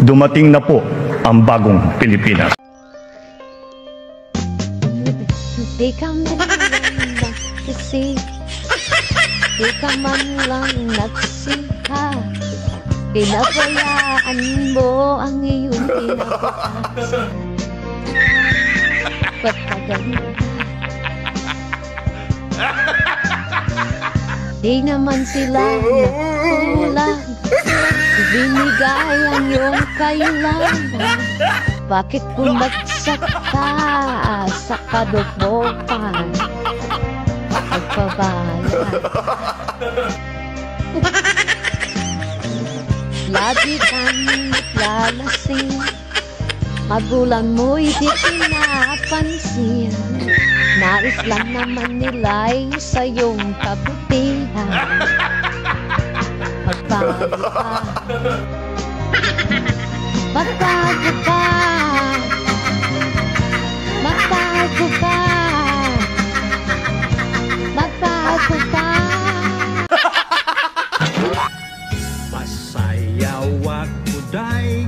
Dumating na po ang bagong Pilipinas. Di ka man lang nagsisi, di ka man lang nagsika, pinabayaan mo ang iyong kinabukasan. Ba't ka ganun? Di naman sila nagkulang, binigay ang iyong kailangan. Bakit bumagsak ka sa kadubukan? Nagpabayad. Lagi kang naglalasing, magulang mo'y di pinapansin. Nais lang naman nila'y sa iyong kabutihan. Magbago ka, magbago ka, magbago ka, magbago ka. Masayaw ako, day.